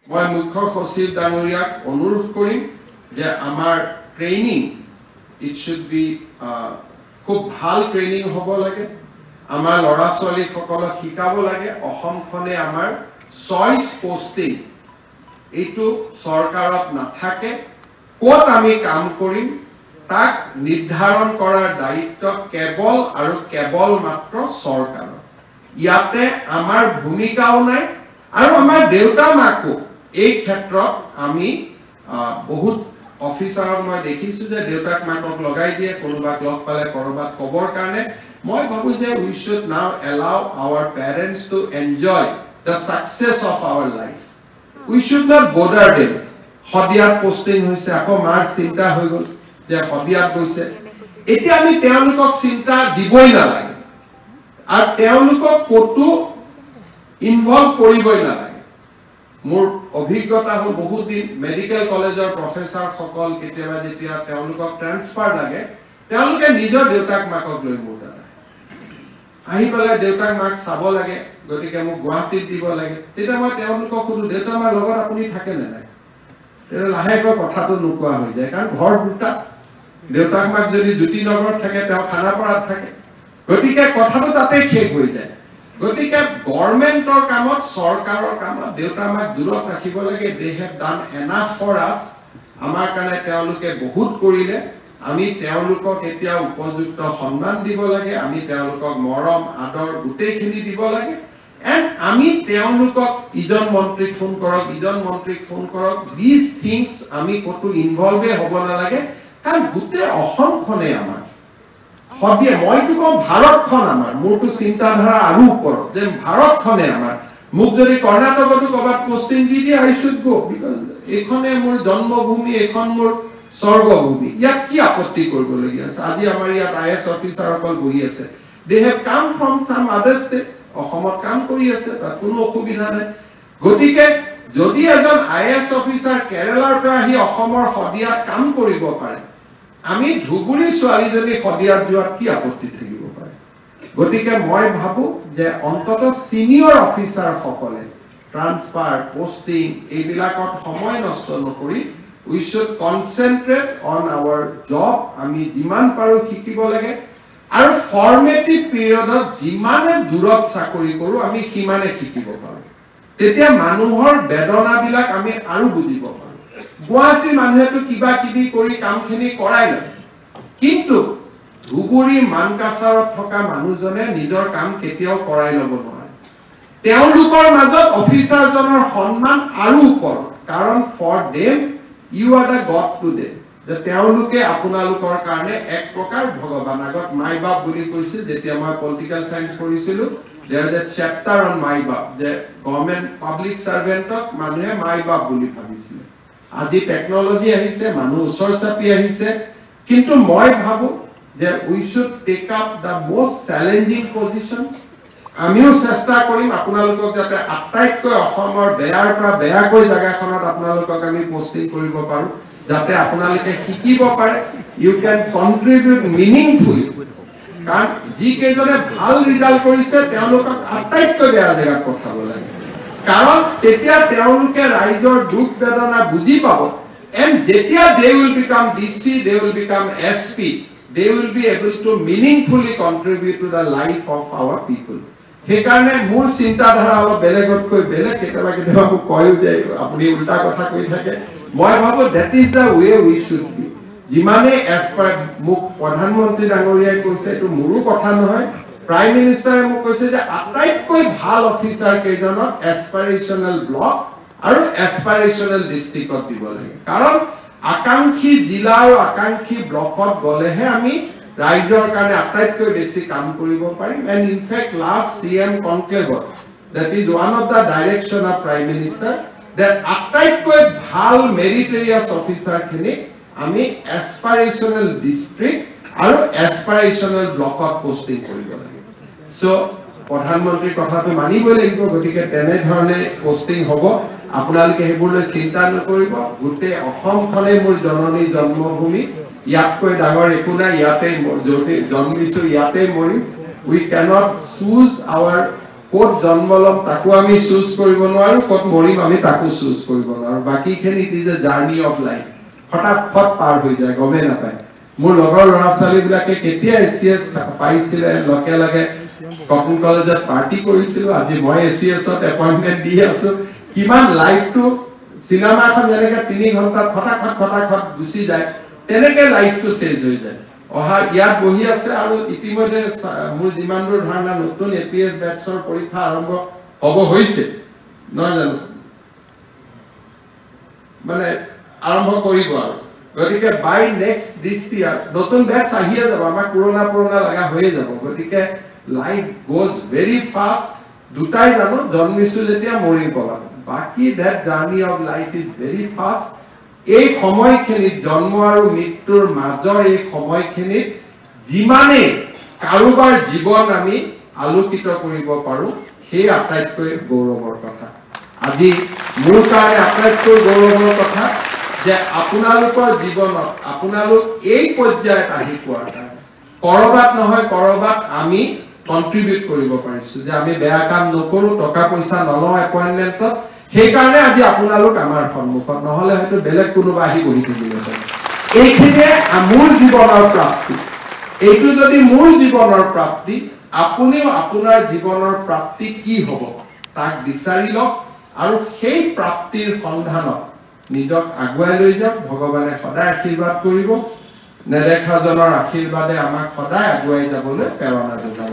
মই মুখ্য সচিব ডাঙৰীয়াক অনুৰোধ কৰিম যে আমাৰ ট্ৰেইনিং ইট শুড বি খুব ভাল ট্ৰেইনিং হ'ব লাগে আমাৰ ল'ৰা ছোৱালীসকলক শিকাব লাগে অসমখনে আমাৰ চইচ পোষ্টিং এইটো চৰকাৰত নাথাকে ক'ত আমি কাম কৰিম তাক নিৰ্ধাৰণ কৰাৰ দায়িত্ব কেৱল মাত্ৰ চৰকাৰৰ ইয়াতে আমাৰ ভূমিকাও নাই আৰু আমাৰ দেউতা মাকো এই ক্ষেত্ৰত আমি বহুত অফিচাৰক মই দেখিছো যে দেউতাক মাকক লগাই দিয়ে কোনোবাক লগ পালে কৰবাত খবৰ কাৰণে মই ভাবো যে we should now allow our parents to enjoy the success of our life we should not bother them হদিয়াত পোষ্টিং হৈছে আকৌ মাৰ চিন্তা হৈ গ'ল যে হদিয়াত গৈছে এতিয়া আমি তেওঁলোকক চিন্তা দিবই নালাগে আৰু তেওঁলোকক কতো ইনভলভ কৰিবই নালাগে মোৰ অভিজ্ঞতা হ'ল বহুত দিন মেডিকেল কলেজৰ প্ৰফেসৰ সকল কেতিয়াবা যেতিয়া তেওঁলোকক ট্ৰান্সফাৰ লাগে তেওঁলোকে নিজৰ দেউতাক মাকক লৈ মোৰ দাদা আহি পেলাই দেউতাক মাক চাব লাগে গতিকে মোক গুৱাহাটীত দিব লাগে তেতিয়া মই তেওঁলোকক সুধো দেউতা মাৰ লগত আপুনি থাকে নে নাই লাহেকৈ কথাটো নোকোৱা হৈ যায় কাৰণ ঘৰ দুটা দেউতাক মাক যদি জ্যোতিনগৰত থাকে তেওঁ খানাপাৰাত থাকে গতিকে কথাটো তাতে শেষ হৈ যায় গতিকে গভৰ্ণমেণ্টৰ কামত চৰকাৰৰ কামত দেউতা মাক দূৰত ৰাখিব লাগে they have done enough for us আমাৰ কাৰণে তেওঁলোকে বহুত কৰিলে আমি তেওঁলোকক এতিয়া উপযুক্ত সন্মান দিব লাগে আমি তেওঁলোকক মৰম আদৰ গোটেইখিনি দিব লাগে এণ্ড আমি তেওঁলোকক ইজন মন্ত্ৰীক ফোন কৰক দিজ থিংছ আমি কতো ইনভলভে হ'ব নালাগে কাৰণ গোটেই অসমখনে আমাৰ হদিয়ে মইতো কওঁ ভাৰতখন আমাৰ মোৰতো চিন্তাধাৰা আৰু ওপৰত যে ভাৰতখনে আমাৰ মোক যদি কৰ্ণাটকতো ক'ৰবাত পোষ্টিং দি দিয়ে আই শুড গো বিকজ এইখনে মোৰ জন্মভূমি এইখন মোৰ স্বৰ্গভূমি ইয়াত কি আপত্তি কৰিবলগীয়া আছে আজি আমাৰ ইয়াত IAS অফিচাৰসকল বহি আছে দে হেভ কাম ফ্ৰম সাম আদাৰ ষ্টেট অসমত কাম কৰি আছে তাত কোনো অসুবিধা নাই গতিকে যদি এজন IAS অফিচাৰ কেৰালাৰ পৰা আহি অসমৰ হদিয়াত কাম কৰিব পাৰে আমি ধুবুৰী ছোৱালীজনী হদিয়াত যোৱাত কি আপত্তি থাকিব পাৰে গতিকে মই ভাবো যে অন্তত সিনিয়ৰ অফিচাৰ সকলে ট্ৰান্সফাৰ পোষ্টিং এইবিলাকত সময় নষ্ট নকৰি we should concentrate on our job আমি যিমান পাৰো শিকিব লাগে আৰু ফৰ্মেটিভ পিৰিয়ডত যিমানে দূৰত চাকৰি কৰো আমি সিমানে শিকিব পাৰো তেতিয়া মানুহৰ বেদনাবিলাক আমি আৰু বুজিব পাৰো গুৱাহাটীৰ মানুহেতো কিবা কিবি কৰি কামখিনি কৰাই লয় কিন্তু ধুবুৰী মানকাছাৰত থকা মানুহজনে নিজৰ কাম কেতিয়াও কৰাই ল'ব নোৱাৰে তেওঁলোকৰ মাজত অফিচাৰজনৰ সন্মান আৰু ওপৰত কাৰণ for them you are the god to them যে তেওঁলোকে আপোনালোকৰ কাৰণে এক প্ৰকাৰ ভগৱান আগত মাই বাপ বুলি কৈছিল যেতিয়া মই পলিটিকেল সায়েন্স পঢ়িছিলো there is a chapter on মাই বাপ যে গভৰ্ণমেণ্ট পাব্লিক সাৰ্ভেন্টক মানুহে মাই বাপ বুলি ভাবিছিল আজি টেকনলজি আহিছে মানুহ ওচৰ চাপি আহিছে কিন্তু মই ভাবো যে we should take up the most challenging positions আমিও চেষ্টা কৰিম আপোনালোকক যাতে আটাইতকৈ অসমৰ বেয়াৰ পৰা বেয়াকৈ জায়গাখনত আপোনালোকক আমি পোষ্টিং কৰিব পাৰো যাতে আপোনালোকে শিকিব পাৰে ইউ ক্যান কন্ট্ৰিবিউট মিনিংফুলি কাৰণ যি কেইজনে ভাল ৰিজাল্ট কৰিছে তেওঁলোকক আটাইতকৈ বেয়া জায়গাত পঠাব লাগে কাৰণ তেতিয়া তেওঁলোকে ৰাইজৰ দুখ বেদনা বুজি পাব এণ্ড যেতিয়া they will become DC they will become SP they will be able to meaningfully contribute to the life of our people সেইকাৰণে মোৰ চিন্তাধাৰা অলপ বেলেগতকৈ বেলেগ কেতিয়াবা কেতিয়াবা কয়ো যে আপুনি উল্টা কথা কৈ থাকে মই ভাবো that is the way we should be যিমানে as per মোক প্ৰধানমন্ত্ৰী ডাঙৰীয়াই কৈছে এইটো মোৰো কথা নহয় প্ৰাইম মিনিষ্টাৰে মোক কৈছে যে আটাইতকৈ ভাল অফিচাৰ কেইজনক এছপাইৰেশ্যনেল ব্লক আৰু এছপাইৰেশ্যনেল ডিষ্ট্ৰিক্টত দিব লাগে কাৰণ আকাংক্ষী জিলা আৰু আকাংক্ষী ব্লকত গলেহে আমি ৰাইজৰ কাৰণে আটাইতকৈ বেছি কাম কৰিব পাৰিম and in fact last CM কনক্লেভত that is one of the direction of prime minister that আটাইতকৈ ভাল মেৰিটৰিয়াছ অফিচাৰ খিনি আমি এছপাইৰেশ্যনেল ডিষ্ট্ৰিক্ট আৰু এছপাইৰেশ্যনেল ব্লকত পোষ্টিং কৰিব লাগে সো প্ৰধানমন্ত্ৰীৰ কথাটো মানিবই লাগিব গতিকে তেনেধৰণে পোষ্টিং হ'ব আপোনালোকে সেইবোৰলৈ চিন্তা নকৰিব গোটেই অসমখনে মোৰ জননী জন্মভূমি ইয়াতকৈ ডাঙৰ একো নাই ইয়াতে য'তে জন্মিছো ইয়াতে মৰিম we cannot choose our ক'ত জন্ম ল'ম তাকো আমি চুজ কৰিব নোৱাৰো, ক'ত মৰিম আমি তাকো চুজ কৰিব নোৱাৰো। বাকীখিনি it is a journey of life, ফটাফট পাৰ হৈ যায়, গমেই নাপায়। মোৰ লগৰ ল'ৰা ছোৱালীবিলাকে কেতিয়া এচিএছ পাইছিলে, লগে লগে কটন কলেজত পাৰ্টি কৰিছিলো, আজি মই এচিএছত এপইণ্টমেণ্ট দি আছো। কিমান লাইফটো চিনেমা এখন যেনেকে 3 ঘণ্টাত ফটাফট গুচি যায়, তেনেকে লাইফটো চেঞ্জ হৈ যায়। অহা ইয়াত বহি আছে আৰু ইতিমধ্যে মোৰ যিমান দূৰ ধাৰণা নতুন এপিএছ বেটছৰ পৰীক্ষা আৰম্ভ হ'ব হৈছে, নহয় জানো, মানে আৰম্ভ কৰিব আৰু। গতিকে বাই নেক্সট দিছ ইয়াৰ নতুন বেটছ আহিয়ে যাব, আমাক পুৰণা লগা হৈয়ে যাব। গতিকে লাইফ গোজ ভেৰি ফাষ্ট। দুটাই জানো, জন্মিছো যেতিয়া মৰি পলাম, বাকী that journey of life is very fast. এই সময়খিনিত, জন্ম আৰু মৃত্যুৰ মাজৰ এই সময়খিনিত যিমানেই কাৰোবাৰ জীৱন আমি আলোকিত কৰিব পাৰো, সেই আটাইতকৈ গৌৰৱৰ কথা। আজি মোৰ কাৰণে আটাইতকৈ গৌৰৱৰ কথা যে আপোনালোকৰ জীৱনত আপোনালোক এই পৰ্যায়ত আহি পোৱাৰ কাৰণে কৰবাত নহয় কৰবাত আমি কন্ট্ৰিবিউট কৰিব পাৰিছো, যে আমি বেয়া কাম নকৰো, টকা পইচা নলওঁ এপইণ্টমেণ্টত। সেইকাৰণে আজি আপোনালোক আমাৰ সন্মুখত, নহলে হয়তো বেলেগ কোনোবা আহি বহি থাকিলেহেঁতেন। এইখিনিয়ে মোৰ জীৱনৰ প্ৰাপ্তি। এইটো যদি মোৰ জীৱনৰ প্ৰাপ্তি, আপুনিও আপোনাৰ জীৱনৰ প্ৰাপ্তি কি হ'ব তাক বিচাৰি লওক আৰু সেই প্ৰাপ্তিৰ সন্ধানত নিজক আগুৱাই লৈ যাওক। ভগৱানে সদায় আশীৰ্বাদ কৰিব, নেদেখাজনৰ আশীৰ্বাদে আমাক সদায় আগুৱাই যাবলৈ প্ৰেৰণা যোগাব।